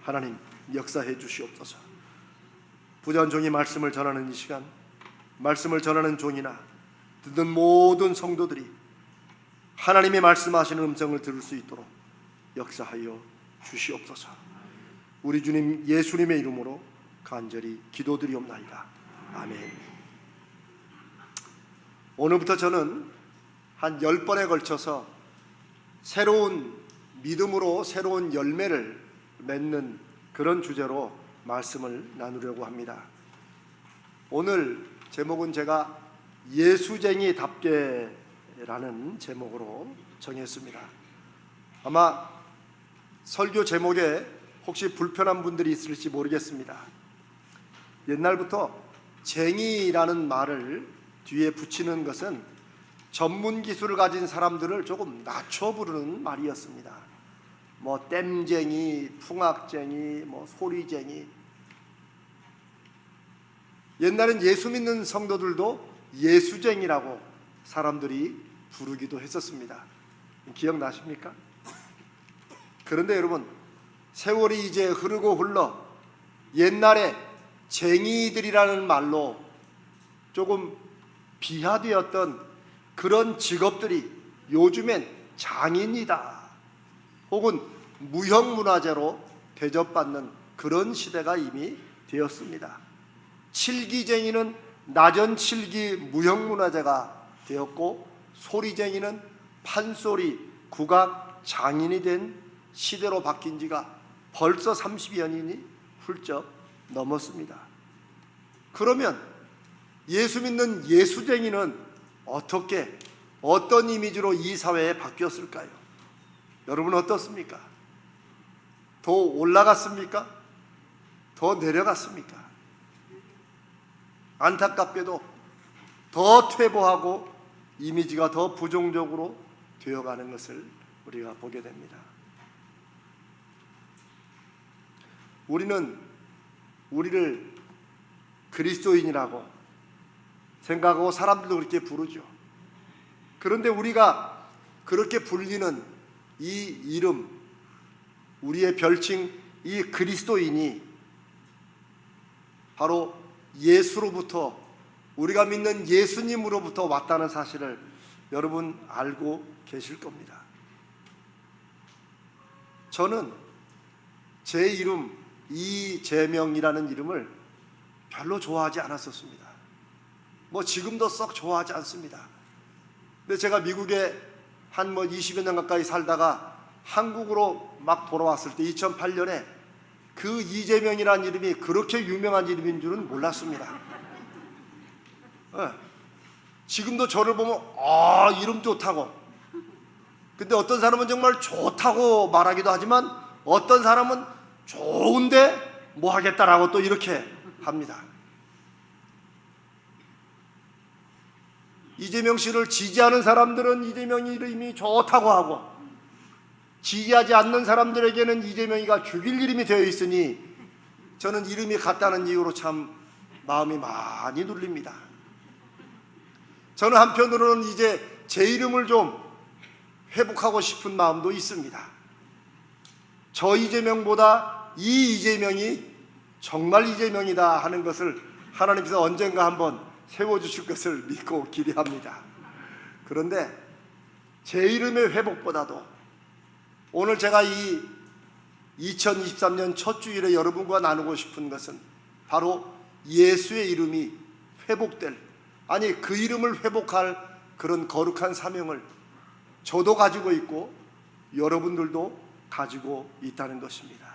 하나님 역사해 주시옵소서. 부자한 종이 말씀을 전하는 이 시간, 말씀을 전하는 종이나 듣는 모든 성도들이 하나님의 말씀하시는 음성을 들을 수 있도록 역사하여 주시옵소서. 우리 주님 예수님의 이름으로 간절히 기도드리옵나이다. 아멘. 오늘부터 저는 한 10번에 걸쳐서 새로운 믿음으로 새로운 열매를 맺는 그런 주제로 말씀을 나누려고 합니다. 오늘 제목은 제가 예수쟁이답게라는 제목으로 정했습니다. 아마 설교 제목에 혹시 불편한 분들이 있을지 모르겠습니다. 옛날부터 쟁이라는 말을 뒤에 붙이는 것은 전문 기술을 가진 사람들을 조금 낮춰 부르는 말이었습니다. 뭐 땜쟁이, 풍악쟁이, 뭐 소리쟁이. 옛날엔 예수 믿는 성도들도 예수쟁이라고 사람들이 부르기도 했었습니다. 기억나십니까? 그런데 여러분, 세월이 이제 흐르고 흘러 옛날에 쟁이들이라는 말로 조금 비하되었던 그런 직업들이 요즘엔 장인이다 혹은 무형문화재로 대접받는 그런 시대가 이미 되었습니다. 칠기쟁이는 나전칠기 무형문화재가 되었고, 소리쟁이는 판소리, 국악 장인이 된 시대로 바뀐 지가 벌써 30여 년이 훌쩍 넘었습니다. 그러면 예수 믿는 예수쟁이는 어떻게, 어떤 이미지로 이 사회에 바뀌었을까요? 여러분 어떻습니까? 더 올라갔습니까? 더 내려갔습니까? 안타깝게도 더 퇴보하고 이미지가 더 부정적으로 되어가는 것을 우리가 보게 됩니다. 우리는 우리를 그리스도인이라고 생각하고 사람들도 그렇게 부르죠. 그런데 우리가 그렇게 불리는 이 이름, 우리의 별칭 이 그리스도인이 바로 예수로부터, 우리가 믿는 예수님으로부터 왔다는 사실을 여러분 알고 계실 겁니다. 저는 제 이름 이재명이라는 이름을 별로 좋아하지 않았었습니다. 뭐 지금도 썩 좋아하지 않습니다. 근데 제가 미국에 한 20여 년 가까이 살다가 한국으로 막 돌아왔을 때 2008년에 그 이재명이라는 이름이 그렇게 유명한 이름인 줄은 몰랐습니다. 지금도 저를 보면 이름 좋다고, 근데 어떤 사람은 정말 좋다고 말하기도 하지만 어떤 사람은 좋은데 뭐 하겠다라고 또 이렇게 합니다. 이재명 씨를 지지하는 사람들은 이재명 이름이 좋다고 하고, 지지하지 않는 사람들에게는 이재명이가 죽일 이름이 되어 있으니 저는 이름이 같다는 이유로 참 마음이 많이 눌립니다. 저는 한편으로는 이제 제 이름을 좀 회복하고 싶은 마음도 있습니다. 저 이재명보다 이 이재명이 정말 이재명이다 하는 것을 하나님께서 언젠가 한번 세워주실 것을 믿고 기대합니다. 그런데 제 이름의 회복보다도 오늘 제가 이 2023년 첫 주일에 여러분과 나누고 싶은 것은 바로 예수의 이름이 회복될, 아니 그 이름을 회복할 그런 거룩한 사명을 저도 가지고 있고 여러분들도 가지고 있다는 것입니다.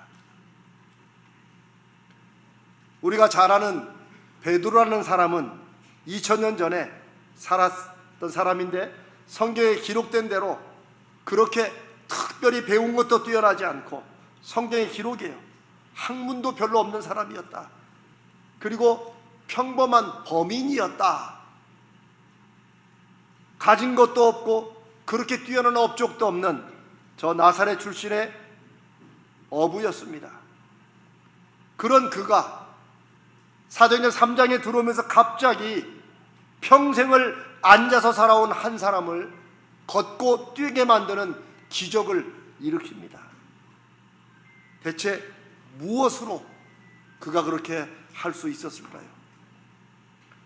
우리가 잘 아는 베드로라는 사람은 2000년 전에 살았던 사람인데 성경에 기록된 대로 그렇게 특별히 배운 것도 뛰어나지 않고 성경의 기록이에요. 학문도 별로 없는 사람이었다. 그리고 평범한 범인이었다. 가진 것도 없고 그렇게 뛰어난 업적도 없는 저 나사렛 출신의 어부였습니다. 그런 그가 사도행전 3장에 들어오면서 갑자기 평생을 앉아서 살아온 한 사람을 걷고 뛰게 만드는 기적을 일으킵니다. 대체 무엇으로 그가 그렇게 할 수 있었을까요?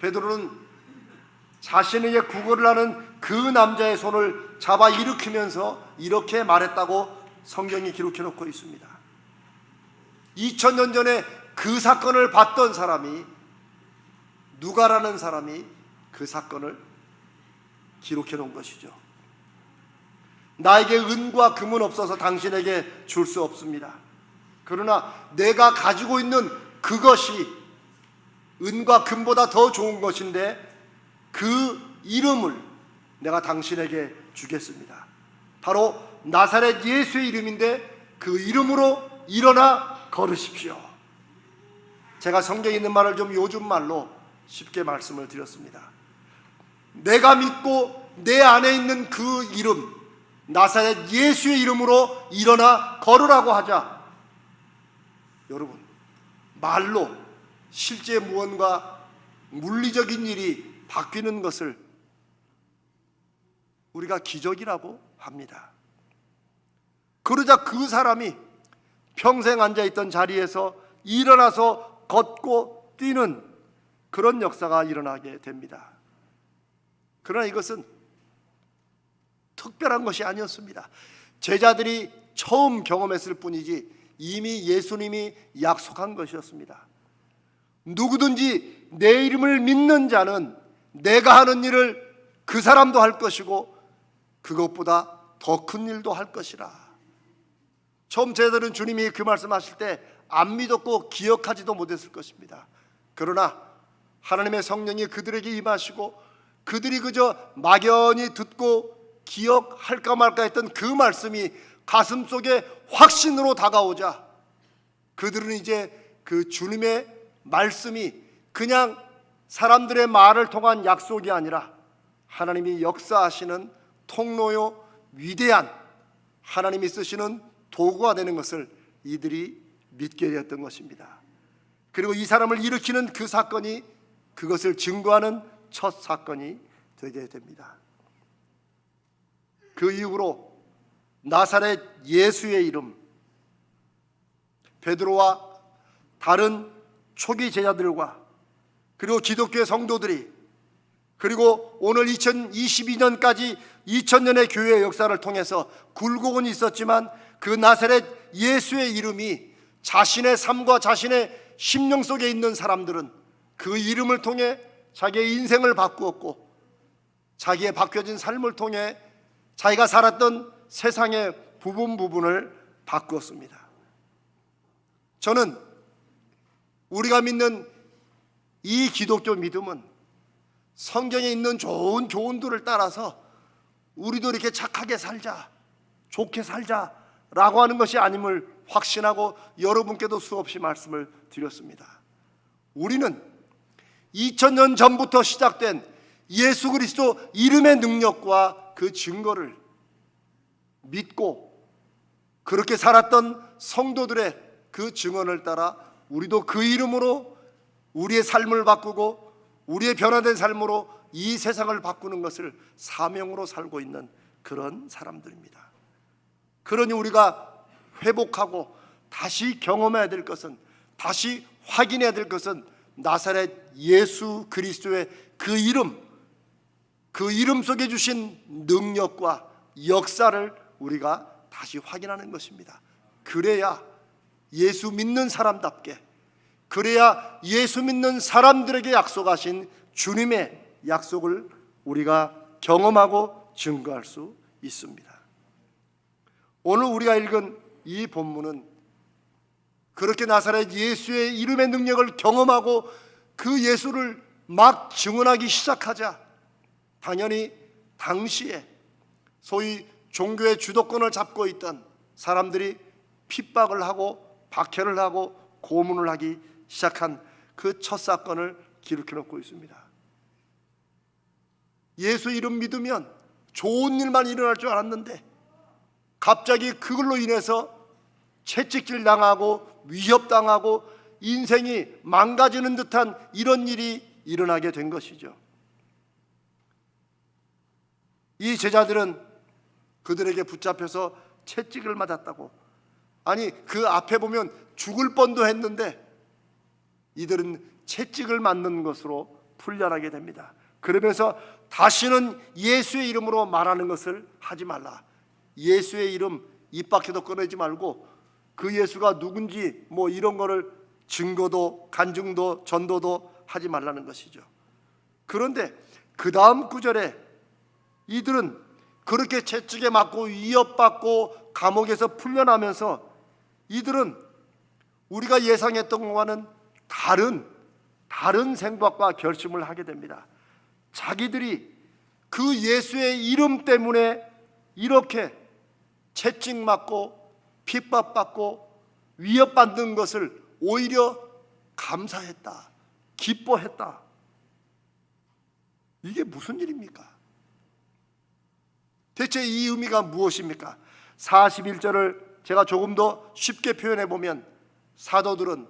베드로는 자신에게 구걸을 하는 그 남자의 손을 잡아 일으키면서 이렇게 말했다고 성경이 기록해 놓고 있습니다. 2000년 전에 그 사건을 봤던 사람이, 누가라는 사람이 그 사건을 기록해 놓은 것이죠. 나에게 은과 금은 없어서 당신에게 줄 수 없습니다. 그러나 내가 가지고 있는 그것이 은과 금보다 더 좋은 것인데 그 이름을 내가 당신에게 주겠습니다. 바로 나사렛 예수의 이름인데 그 이름으로 일어나 걸으십시오. 제가 성경에 있는 말을 좀 요즘 말로 쉽게 말씀을 드렸습니다. 내가 믿고 내 안에 있는 그 이름, 나사렛 예수의 이름으로 일어나 걸으라고 하자. 여러분, 말로 실제 무언가 물리적인 일이 바뀌는 것을 우리가 기적이라고 합니다. 그러자 그 사람이 평생 앉아있던 자리에서 일어나서 걷고 뛰는 그런 역사가 일어나게 됩니다. 그러나 이것은 특별한 것이 아니었습니다. 제자들이 처음 경험했을 뿐이지 이미 예수님이 약속한 것이었습니다. 누구든지 내 이름을 믿는 자는 내가 하는 일을 그 사람도 할 것이고 그것보다 더 큰 일도 할 것이라. 처음 제자들은 주님이 그 말씀하실 때 안 믿었고 기억하지도 못했을 것입니다. 그러나 하나님의 성령이 그들에게 임하시고 그들이 그저 막연히 듣고 기억할까 말까 했던 그 말씀이 가슴속에 확신으로 다가오자 그들은 이제 그 주님의 말씀이 그냥 사람들의 말을 통한 약속이 아니라 하나님이 역사하시는 통로요 위대한 하나님이 쓰시는 도구가 되는 것을 이들이 믿게 되었던 것입니다. 그리고 이 사람을 일으키는 그 사건이 그것을 증거하는 첫 사건이 되게 됩니다. 그 이후로 나사렛 예수의 이름, 베드로와 다른 초기 제자들과 그리고 기독교의 성도들이 그리고 오늘 2022년까지 2000년의 교회의 역사를 통해서 굴곡은 있었지만 그 나사렛 예수의 이름이 자신의 삶과 자신의 심령 속에 있는 사람들은 그 이름을 통해 자기의 인생을 바꾸었고 자기의 바뀌어진 삶을 통해 자기가 살았던 세상의 부분을 바꾸었습니다. 저는 우리가 믿는 이 기독교 믿음은 성경에 있는 좋은 교훈들을 따라서 우리도 이렇게 착하게 살자, 좋게 살자라고 하는 것이 아님을 확신하고 여러분께도 수없이 말씀을 드렸습니다. 우리는 2000년 전부터 시작된 예수 그리스도 이름의 능력과 그 증거를 믿고 그렇게 살았던 성도들의 그 증언을 따라 우리도 그 이름으로 우리의 삶을 바꾸고 우리의 변화된 삶으로 이 세상을 바꾸는 것을 사명으로 살고 있는 그런 사람들입니다. 그러니 우리가 회복하고 다시 경험해야 될 것은, 다시 확인해야 될 것은 나사렛 예수 그리스도의 그 이름 속에 주신 능력과 역사를 우리가 다시 확인하는 것입니다. 그래야 예수 믿는 사람답게, 그래야 예수 믿는 사람들에게 약속하신 주님의 약속을 우리가 경험하고 증거할 수 있습니다. 오늘 우리가 읽은 이 본문은 그렇게 나사렛 예수의 이름의 능력을 경험하고 그 예수를 막 증언하기 시작하자 당연히 당시에 소위 종교의 주도권을 잡고 있던 사람들이 핍박을 하고 박해를 하고 고문을 하기 시작한 그 첫 사건을 기록해 놓고 있습니다. 예수 이름 믿으면 좋은 일만 일어날 줄 알았는데 갑자기 그걸로 인해서 채찍질 당하고 위협당하고 인생이 망가지는 듯한 이런 일이 일어나게 된 것이죠. 이 제자들은 그들에게 붙잡혀서 채찍을 맞았다고 아니 그 앞에 보면 죽을 뻔도 했는데 이들은 채찍을 맞는 것으로 풀려나게 됩니다. 그러면서 다시는 예수의 이름으로 말하는 것을 하지 말라. 예수의 이름 입 밖에도 꺼내지 말고 그 예수가 누군지 뭐 이런 거를 증거도 간증도 전도도 하지 말라는 것이죠. 그런데 그 다음 구절에 이들은 그렇게 채찍에 맞고 위협받고 감옥에서 풀려나면서 이들은 우리가 예상했던 것과는 다른 생각과 결심을 하게 됩니다. 자기들이 그 예수의 이름 때문에 이렇게 채찍 맞고 핍박받고 위협받는 것을 오히려 감사했다, 기뻐했다. 이게 무슨 일입니까? 대체 이 의미가 무엇입니까? 41절을 제가 조금 더 쉽게 표현해 보면 사도들은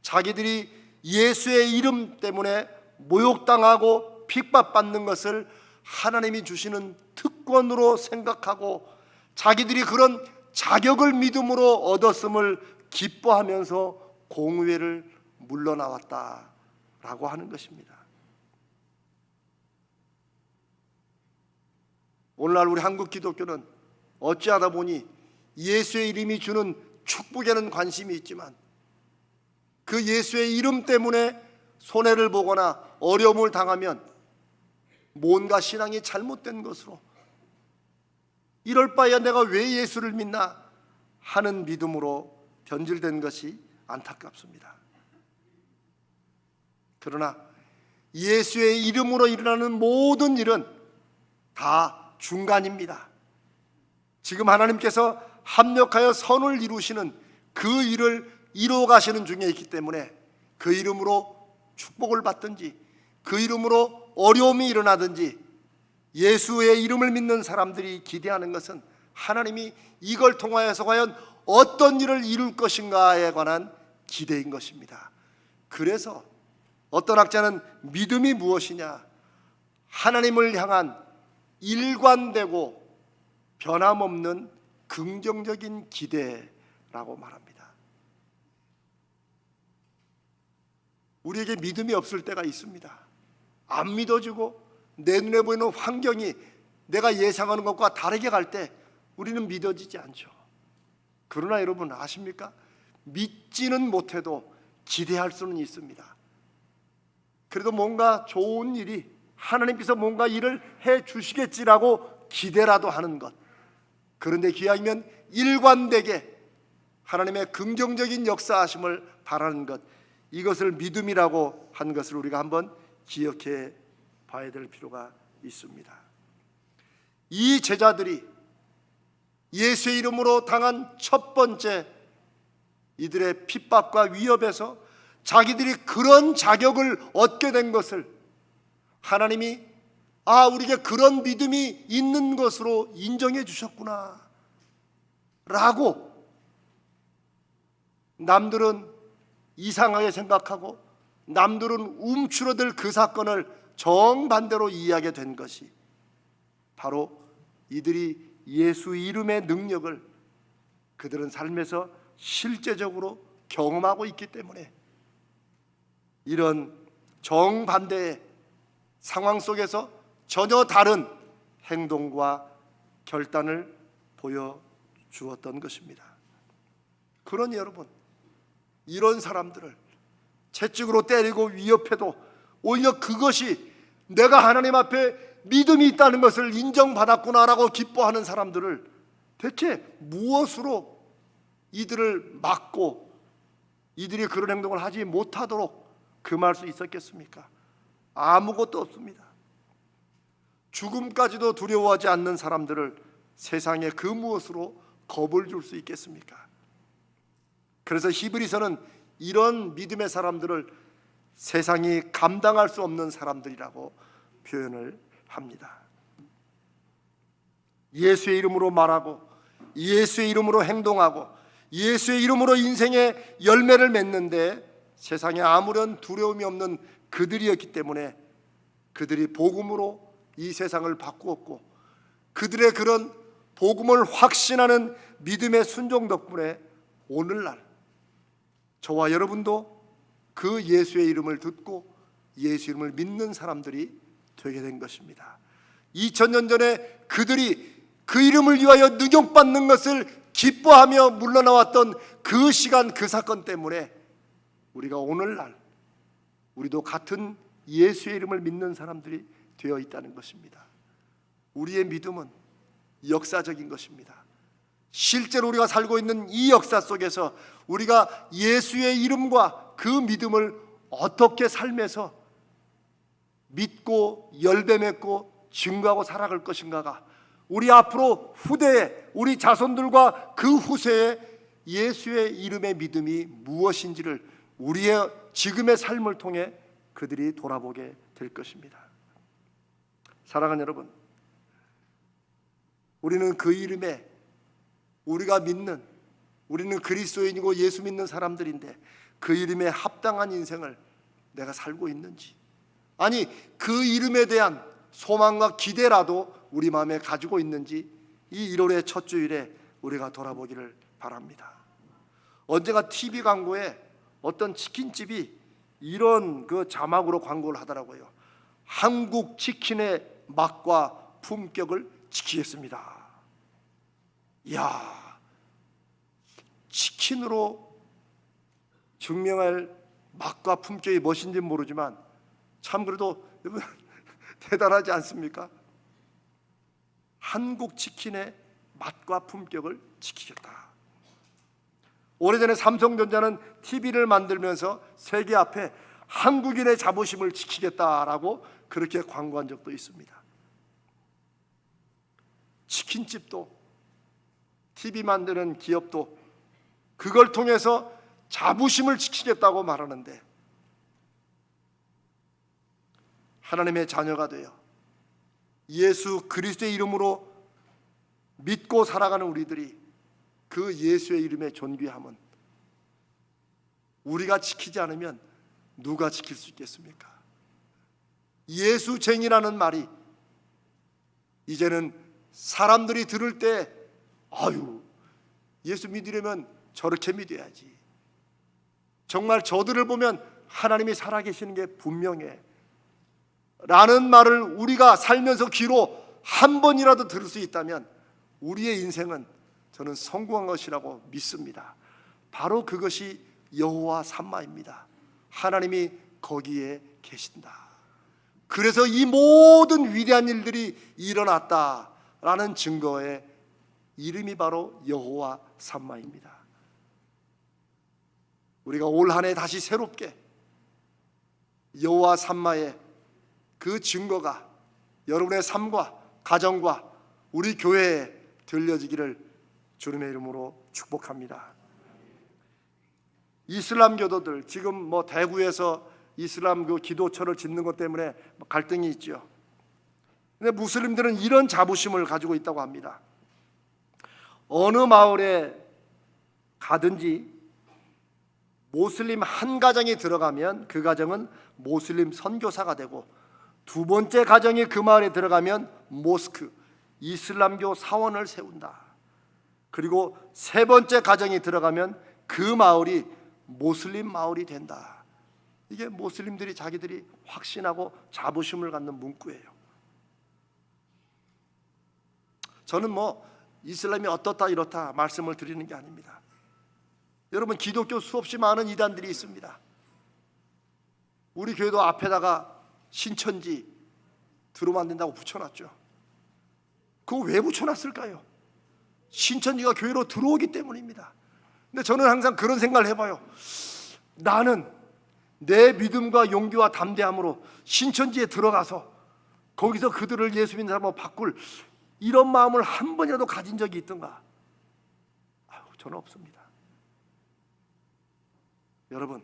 자기들이 예수의 이름 때문에 모욕당하고 핍박받는 것을 하나님이 주시는 특권으로 생각하고 자기들이 그런 자격을 믿음으로 얻었음을 기뻐하면서 공회를 물러나왔다라고 하는 것입니다. 오늘날 우리 한국 기독교는 어찌하다 보니 예수의 이름이 주는 축복에는 관심이 있지만 그 예수의 이름 때문에 손해를 보거나 어려움을 당하면 뭔가 신앙이 잘못된 것으로 이럴 바에야 내가 왜 예수를 믿나 하는 믿음으로 변질된 것이 안타깝습니다. 그러나 예수의 이름으로 일어나는 모든 일은 다 중간입니다. 지금 하나님께서 합력하여 선을 이루시는 그 일을 이루어 가시는 중에 있기 때문에 그 이름으로 축복을 받든지 그 이름으로 어려움이 일어나든지 예수의 이름을 믿는 사람들이 기대하는 것은 하나님이 이걸 통하여서 과연 어떤 일을 이룰 것인가에 관한 기대인 것입니다. 그래서 어떤 학자는 믿음이 무엇이냐? 하나님을 향한 일관되고 변함없는 긍정적인 기대라고 말합니다. 우리에게 믿음이 없을 때가 있습니다. 안 믿어지고 내 눈에 보이는 환경이 내가 예상하는 것과 다르게 갈 때 우리는 믿어지지 않죠. 그러나 여러분 아십니까? 믿지는 못해도 기대할 수는 있습니다. 그래도 뭔가 좋은 일이 하나님께서 뭔가 일을 해 주시겠지라고 기대라도 하는 것. 그런데 기왕이면 일관되게 하나님의 긍정적인 역사하심을 바라는 것, 이것을 믿음이라고 한 것을 우리가 한번 기억해 봐야 될 필요가 있습니다. 이 제자들이 예수의 이름으로 당한 첫 번째 이들의 핍박과 위협에서 자기들이 그런 자격을 얻게 된 것을 하나님이 우리에게 그런 믿음이 있는 것으로 인정해 주셨구나 라고 남들은 이상하게 생각하고 남들은 움츠러들 그 사건을 정반대로 이해하게 된 것이 바로 이들이 예수 이름의 능력을 그들은 삶에서 실제적으로 경험하고 있기 때문에 이런 정반대의 상황 속에서 전혀 다른 행동과 결단을 보여주었던 것입니다. 그러니 여러분, 이런 사람들을 채찍으로 때리고 위협해도 오히려 그것이 내가 하나님 앞에 믿음이 있다는 것을 인정받았구나라고 기뻐하는 사람들을 대체 무엇으로 이들을 막고 이들이 그런 행동을 하지 못하도록 금할 수 있었겠습니까? 아무것도 없습니다. 죽음까지도 두려워하지 않는 사람들을 세상에 그 무엇으로 겁을 줄 수 있겠습니까? 그래서 히브리서는 이런 믿음의 사람들을 세상이 감당할 수 없는 사람들이라고 표현을 합니다. 예수의 이름으로 말하고 예수의 이름으로 행동하고 예수의 이름으로 인생의 열매를 맺는데 세상에 아무런 두려움이 없는 그들이었기 때문에 그들이 복음으로 이 세상을 바꾸었고 그들의 그런 복음을 확신하는 믿음의 순종 덕분에 오늘날 저와 여러분도 그 예수의 이름을 듣고 예수 이름을 믿는 사람들이 되게 된 것입니다. 2000년 전에 그들이 그 이름을 위하여 능욕받는 것을 기뻐하며 물러나왔던 그 시간, 그 사건 때문에 우리가 오늘날 우리도 같은 예수의 이름을 믿는 사람들이 되어 있다는 것입니다. 우리의 믿음은 역사적인 것입니다. 실제로 우리가 살고 있는 이 역사 속에서 우리가 예수의 이름과 그 믿음을 어떻게 삶에서 믿고 열매맺고 증거하고 살아갈 것인가가 우리 앞으로 후대에 우리 자손들과 그 후세에 예수의 이름의 믿음이 무엇인지를 우리의 지금의 삶을 통해 그들이 돌아보게 될 것입니다. 사랑하는 여러분, 우리는 그 이름에 우리가 믿는, 우리는 그리스도인이고 예수 믿는 사람들인데 그 이름에 합당한 인생을 내가 살고 있는지, 아니 그 이름에 대한 소망과 기대라도 우리 마음에 가지고 있는지 이 1월의 첫 주일에 우리가 돌아보기를 바랍니다. 언젠가 TV 광고에 어떤 치킨집이 이런 그 자막으로 광고를 하더라고요. 한국 치킨의 맛과 품격을 지키겠습니다. 이야, 치킨으로 증명할 맛과 품격이 무엇인지 모르지만 참 그래도 여러분 대단하지 않습니까? 한국 치킨의 맛과 품격을 지키겠다. 오래전에 삼성전자는 TV를 만들면서 세계 앞에 한국인의 자부심을 지키겠다라고 그렇게 광고한 적도 있습니다. 치킨집도 TV 만드는 기업도 그걸 통해서 자부심을 지키겠다고 말하는데, 하나님의 자녀가 되어 예수 그리스도의 이름으로 믿고 살아가는 우리들이 그 예수의 이름의 존귀함은 우리가 지키지 않으면 누가 지킬 수 있겠습니까? 예수쟁이라는 말이 이제는 사람들이 들을 때 아유, 예수 믿으려면 저렇게 믿어야지, 정말 저들을 보면 하나님이 살아계시는 게 분명해 라는 말을 우리가 살면서 귀로 한 번이라도 들을 수 있다면 우리의 인생은 저는 성공한 것이라고 믿습니다. 바로 그것이 여호와 삼마입니다. 하나님이 거기에 계신다. 그래서 이 모든 위대한 일들이 일어났다라는 증거의 이름이 바로 여호와 삼마입니다. 우리가 올 한 해 다시 새롭게 여호와 삼마의 그 증거가 여러분의 삶과 가정과 우리 교회에 들려지기를 주님의 이름으로 축복합니다. 이슬람 교도들 지금 뭐 대구에서 이슬람 그 기도처를 짓는 것 때문에 갈등이 있죠. 근데 무슬림들은 이런 자부심을 가지고 있다고 합니다. 어느 마을에 가든지 모슬림 한 가정이 들어가면 그 가정은 모슬림 선교사가 되고, 두 번째 가정이 그 마을에 들어가면 모스크, 이슬람교 사원을 세운다. 그리고 세 번째 가정이 들어가면 그 마을이 모슬림 마을이 된다. 이게 모슬림들이 자기들이 확신하고 자부심을 갖는 문구예요. 저는 뭐 이슬람이 어떻다 이렇다 말씀을 드리는 게 아닙니다. 여러분, 기독교 수없이 많은 이단들이 있습니다. 우리 교회도 앞에다가 신천지 들어오면 안 된다고 붙여놨죠. 그거 왜 붙여놨을까요? 신천지가 교회로 들어오기 때문입니다. 근데 저는 항상 그런 생각을 해봐요. 나는 내 믿음과 용기와 담대함으로 신천지에 들어가서 거기서 그들을 예수 믿는 사람으로 바꿀 이런 마음을 한 번이라도 가진 적이 있던가? 저는 없습니다. 여러분,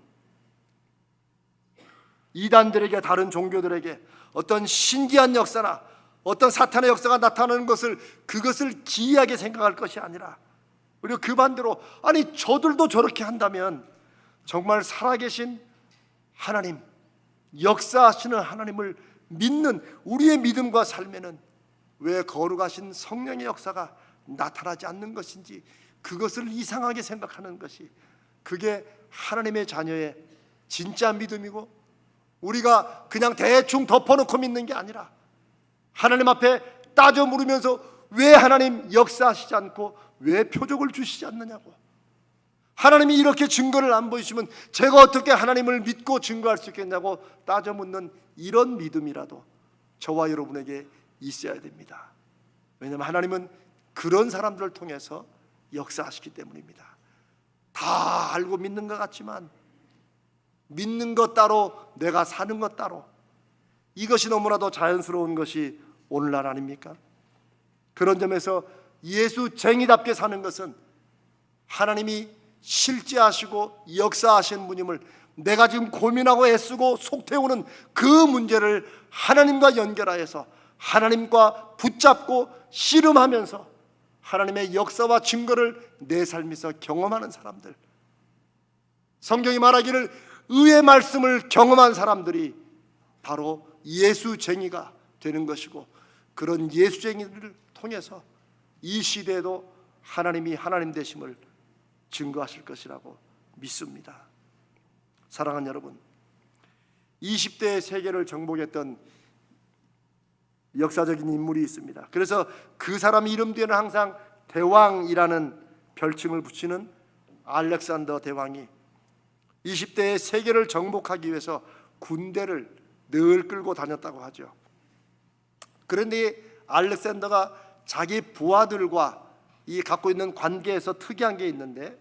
이단들에게, 다른 종교들에게 어떤 신기한 역사나 어떤 사탄의 역사가 나타나는 것을, 그것을 기이하게 생각할 것이 아니라, 그리고 그 반대로 아니 저들도 저렇게 한다면 정말 살아계신 하나님, 역사하시는 하나님을 믿는 우리의 믿음과 삶에는 왜 거룩하신 성령의 역사가 나타나지 않는 것인지, 그것을 이상하게 생각하는 것이, 그게 하나님의 자녀의 진짜 믿음이고, 우리가 그냥 대충 덮어놓고 믿는 게 아니라 하나님 앞에 따져 물으면서 왜 하나님 역사하시지 않고 왜 표적을 주시지 않느냐고, 하나님이 이렇게 증거를 안 보이시면 제가 어떻게 하나님을 믿고 증거할 수 있겠냐고 따져 묻는 이런 믿음이라도 저와 여러분에게 있어야 됩니다. 왜냐하면 하나님은 그런 사람들을 통해서 역사하시기 때문입니다. 다 알고 믿는 것 같지만 믿는 것 따로 내가 사는 것 따로, 이것이 너무나도 자연스러운 것이 오늘날 아닙니까? 그런 점에서 예수쟁이답게 사는 것은 하나님이 실제하시고 역사하신 분임을, 내가 지금 고민하고 애쓰고 속태우는 그 문제를 하나님과 연결하여서 하나님과 붙잡고 씨름하면서 하나님의 역사와 증거를 내 삶에서 경험하는 사람들, 성경이 말하기를 의의 말씀을 경험한 사람들이 바로 예수쟁이가 되는 것이고, 그런 예수쟁이를 통해서 이 시대에도 하나님이 하나님 되심을 증거하실 것이라고 믿습니다. 사랑하는 여러분, 20대의 세계를 정복했던 역사적인 인물이 있습니다. 그래서 그 사람 이름 뒤에는 항상 대왕이라는 별칭을 붙이는 알렉산더 대왕이 20대의 세계를 정복하기 위해서 군대를 늘 끌고 다녔다고 하죠. 그런데 알렉산더가 자기 부하들과 이 갖고 있는 관계에서 특이한 게 있는데,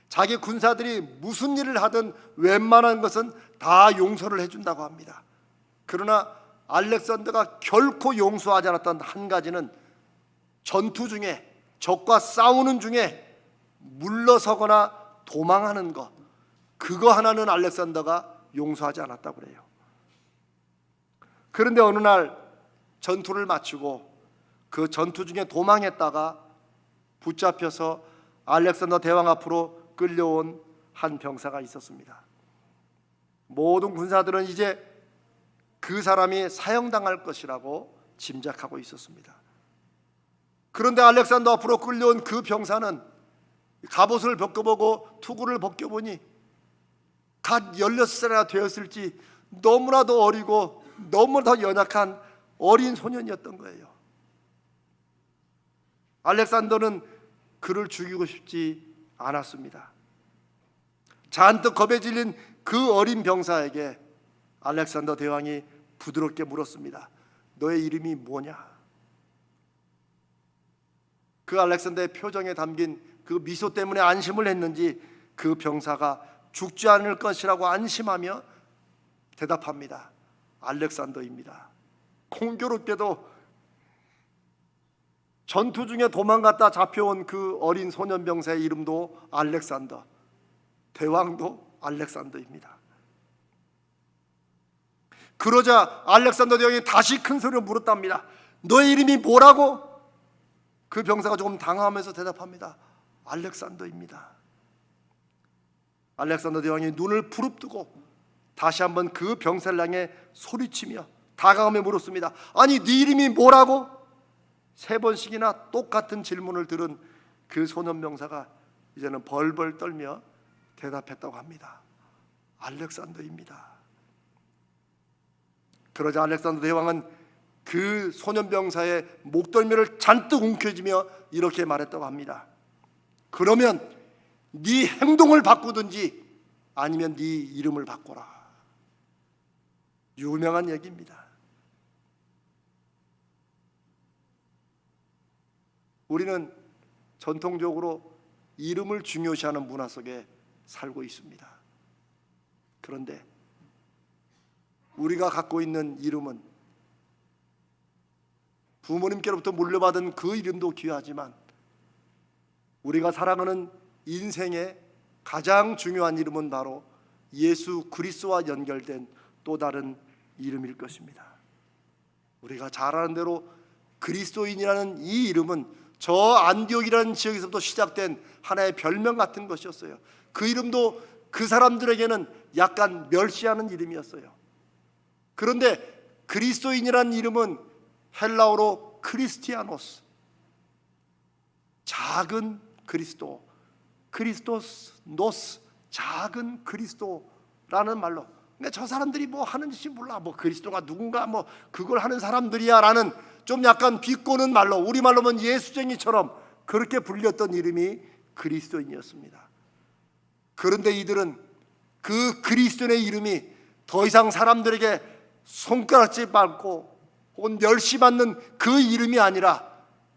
자기 군사들이 무슨 일을 하든 웬만한 것은 다 용서를 해준다고 합니다. 그러나 알렉산더가 결코 용서하지 않았던 한 가지는 전투 중에, 적과 싸우는 중에 물러서거나 도망하는 것, 그거 하나는 알렉산더가 용서하지 않았다고 그래요. 그런데 어느 날 전투를 마치고 그 전투 중에 도망했다가 붙잡혀서 알렉산더 대왕 앞으로 끌려온 한 병사가 있었습니다. 모든 군사들은 이제 그 사람이 사형당할 것이라고 짐작하고 있었습니다. 그런데 알렉산더 앞으로 끌려온 그 병사는 갑옷을 벗겨보고 투구를 벗겨보니 갓 16살이나 되었을지 너무나도 어리고 너무나 연약한 어린 소년이었던 거예요. 알렉산더는 그를 죽이고 싶지 않았습니다. 잔뜩 겁에 질린 그 어린 병사에게 알렉산더 대왕이 부드럽게 물었습니다. 너의 이름이 뭐냐? 그 알렉산더의 표정에 담긴 그 미소 때문에 안심을 했는지 그 병사가 죽지 않을 것이라고 안심하며 대답합니다. 알렉산더입니다. 공교롭게도 전투 중에 도망갔다 잡혀온 그 어린 소년 병사의 이름도 알렉산더, 대왕도 알렉산더입니다. 그러자 알렉산더 대왕이 다시 큰 소리로 물었답니다. 너의 이름이 뭐라고? 그 병사가 조금 당황하면서 대답합니다. 알렉산더입니다. 알렉산더 대왕이 눈을 부릅뜨고 다시 한번 그 병사를 향해 소리치며 다가가며 물었습니다. 아니 네 이름이 뭐라고? 3번씩이나 똑같은 질문을 들은 그 소년 병사가 이제는 벌벌 떨며 대답했다고 합니다. 알렉산더입니다. 그러자 알렉산더 대왕은 그 소년 병사의 목덜미를 잔뜩 움켜쥐며 이렇게 말했다고 합니다. 그러면 네 행동을 바꾸든지 아니면 네 이름을 바꿔라. 유명한 얘기입니다. 우리는 전통적으로 이름을 중요시하는 문화 속에 살고 있습니다. 그런데 우리가 갖고 있는 이름은 부모님께로부터 물려받은 그 이름도 귀하지만 우리가 살아가는 인생의 가장 중요한 이름은 바로 예수 그리스도와 연결된 또 다른 이름일 것입니다. 우리가 잘 아는 대로 그리스도인이라는 이 이름은 저 안디옥이라는 지역에서부터 시작된 하나의 별명 같은 것이었어요. 그 이름도 그 사람들에게는 약간 멸시하는 이름이었어요. 그런데 그리스도인이라는 이름은 헬라어로 크리스티아노스, 작은 그리스도, 크리스토노스, 작은 그리스도라는 말로, 근데 저 사람들이 뭐 하는지 몰라, 뭐 그리스도가 누군가, 뭐 그걸 하는 사람들이야라는 좀 약간 비꼬는 말로, 우리말로 하면 예수쟁이처럼 그렇게 불렸던 이름이 그리스도인이었습니다. 그런데 이들은 그 그리스도인의 이름이 더 이상 사람들에게 손가락질 받고 혹은 멸시받는 그 이름이 아니라,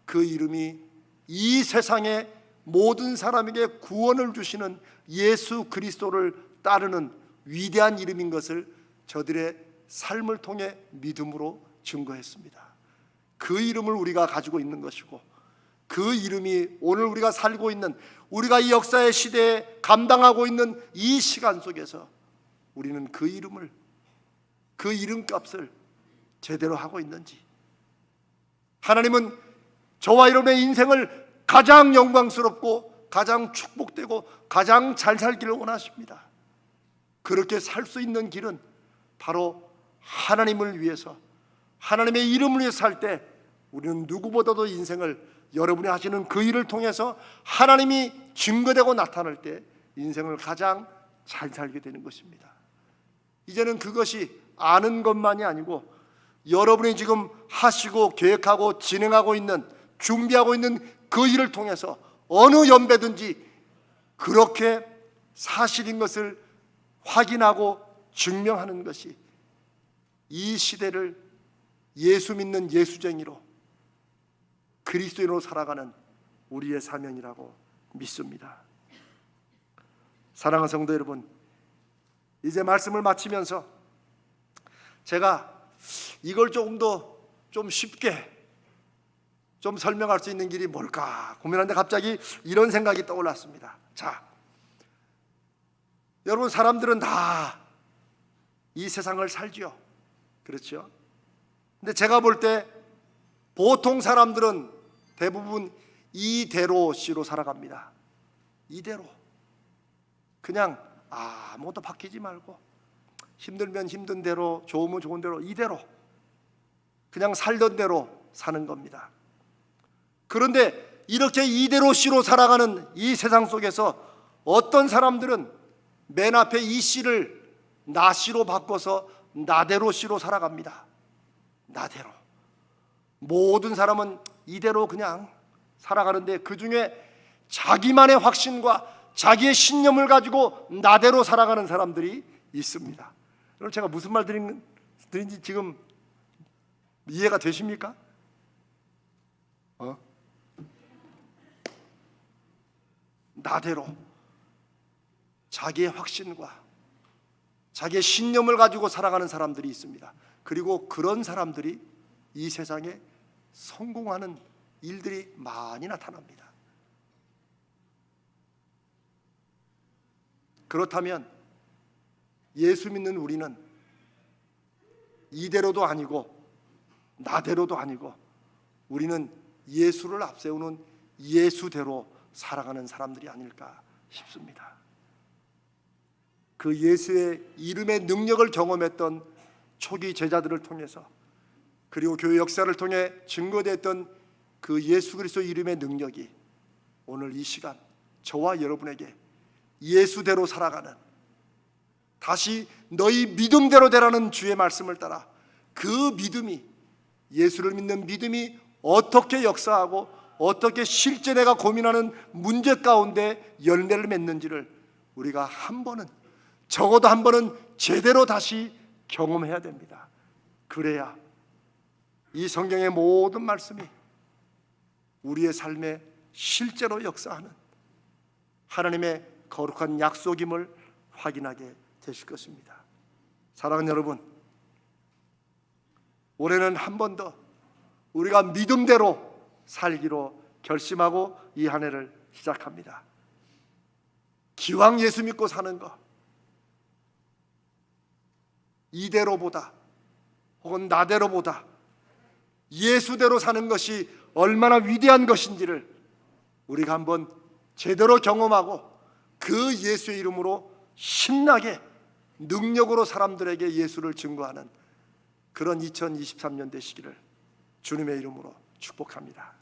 그 이름이 이 세상의 모든 사람에게 구원을 주시는 예수 그리스도를 따르는 위대한 이름인 것을 저들의 삶을 통해 믿음으로 증거했습니다. 그 이름을 우리가 가지고 있는 것이고, 그 이름이 오늘 우리가 살고 있는, 우리가 이 역사의 시대에 감당하고 있는 이 시간 속에서 우리는 그 이름을, 그 이름값을 제대로 하고 있는지, 하나님은 저와 여러분의 인생을 가장 영광스럽고 가장 축복되고 가장 잘 살기를 원하십니다. 그렇게 살 수 있는 길은 바로 하나님을 위해서, 하나님의 이름을 위해서 살 때 우리는 누구보다도 인생을, 여러분이 하시는 그 일을 통해서 하나님이 증거되고 나타날 때 인생을 가장 잘 살게 되는 것입니다. 이제는 그것이 아는 것만이 아니고, 여러분이 지금 하시고 계획하고 진행하고 있는, 준비하고 있는 그 일을 통해서 어느 연배든지 그렇게 사실인 것을 확인하고 증명하는 것이 이 시대를 예수 믿는 예수쟁이로, 그리스도인으로 살아가는 우리의 사명이라고 믿습니다. 사랑하는 성도 여러분, 이제 말씀을 마치면서 제가 이걸 조금 더 좀 쉽게 좀 설명할 수 있는 길이 뭘까 고민하는데 갑자기 이런 생각이 떠올랐습니다. 자, 여러분, 사람들은 다 이 세상을 살지요. 그렇죠? 근데 제가 볼 때 보통 사람들은 대부분 이대로시로 살아갑니다. 이대로. 그냥 아무것도 바뀌지 말고, 힘들면 힘든 대로, 좋으면 좋은 대로, 이대로 그냥 살던 대로 사는 겁니다. 그런데 이렇게 이대로시로 살아가는 이 세상 속에서 어떤 사람들은 맨 앞에 이 씨를 나씨로 바꿔서 나대로시로 살아갑니다. 나대로. 모든 사람은 이대로 그냥 살아가는데, 그 중에 자기만의 확신과 자기의 신념을 가지고 나대로 살아가는 사람들이 있습니다. 여러분, 제가 무슨 말 드린지 지금 이해가 되십니까? 나대로 자기의 확신과 자기의 신념을 가지고 살아가는 사람들이 있습니다. 그리고 그런 사람들이 이 세상에 성공하는 일들이 많이 나타납니다. 그렇다면 예수 믿는 우리는 이대로도 아니고 나대로도 아니고, 우리는 예수를 앞세우는 예수대로 살아가는 사람들이 아닐까 싶습니다. 그 예수의 이름의 능력을 경험했던 초기 제자들을 통해서, 그리고 교회 역사를 통해 증거됐던 그 예수 그리스도 이름의 능력이 오늘 이 시간 저와 여러분에게 예수대로 살아가는, 다시 너희 믿음대로 되라는 주의 말씀을 따라 그 믿음이, 예수를 믿는 믿음이 어떻게 역사하고 어떻게 실제 내가 고민하는 문제 가운데 열매를 맺는지를 우리가 한 번은, 적어도 한 번은 제대로 다시 경험해야 됩니다. 그래야 이 성경의 모든 말씀이 우리의 삶에 실제로 역사하는 하나님의 거룩한 약속임을 확인하게 되실 것입니다. 사랑하는 여러분, 올해는 한 번 더 우리가 믿음대로 살기로 결심하고 이 한 해를 시작합니다. 기왕 예수 믿고 사는 것, 이대로보다 혹은 나대로보다 예수대로 사는 것이 얼마나 위대한 것인지를 우리가 한번 제대로 경험하고, 그 예수의 이름으로 신나게 능력으로 사람들에게 예수를 증거하는 그런 2023년 되시기를 주님의 이름으로 축복합니다.